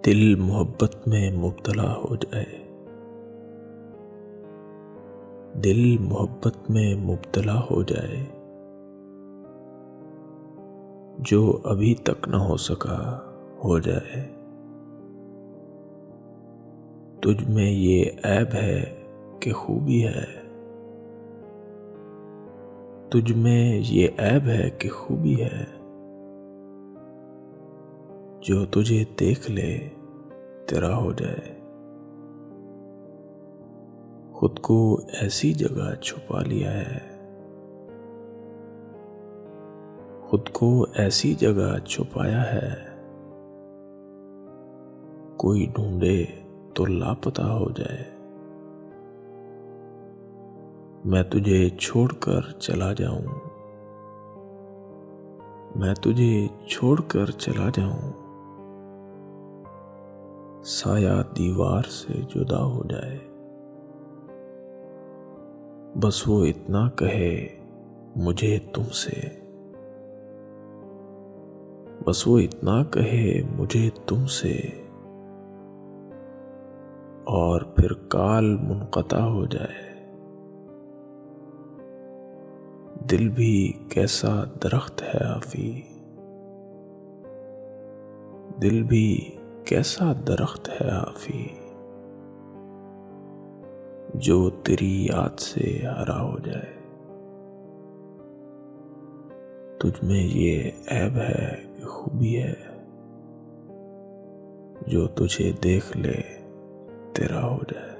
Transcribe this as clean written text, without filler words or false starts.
دل محبت میں مبتلا ہو جائے، دل محبت میں مبتلا ہو جائے، جو ابھی تک نہ ہو سکا ہو جائے۔ تجھ میں یہ عیب ہے کہ خوبی ہے، تجھ میں یہ عیب ہے کہ خوبی ہے، جو تجھے دیکھ لے تیرا ہو جائے۔ خود کو ایسی جگہ چھپا لیا ہے، خود کو ایسی جگہ چھپایا ہے، کوئی ڈھونڈے تو لاپتہ ہو جائے۔ میں تجھے چھوڑ کر چلا جاؤں، میں تجھے چھوڑ کر چلا جاؤں، سایہ دیوار سے جدا ہو جائے۔ بس وہ اتنا کہے مجھے تم سے، بس وہ اتنا کہے مجھے تم سے، اور پھر کال منقطع ہو جائے۔ دل بھی کیسا درخت ہے آفی، دل بھی کیسا درخت ہے آفی، جو تیری یاد سے ہرا ہو جائے۔ تجھ میں یہ عیب ہے کہ خوبی ہے، جو تجھے دیکھ لے تیرا ہو جائے۔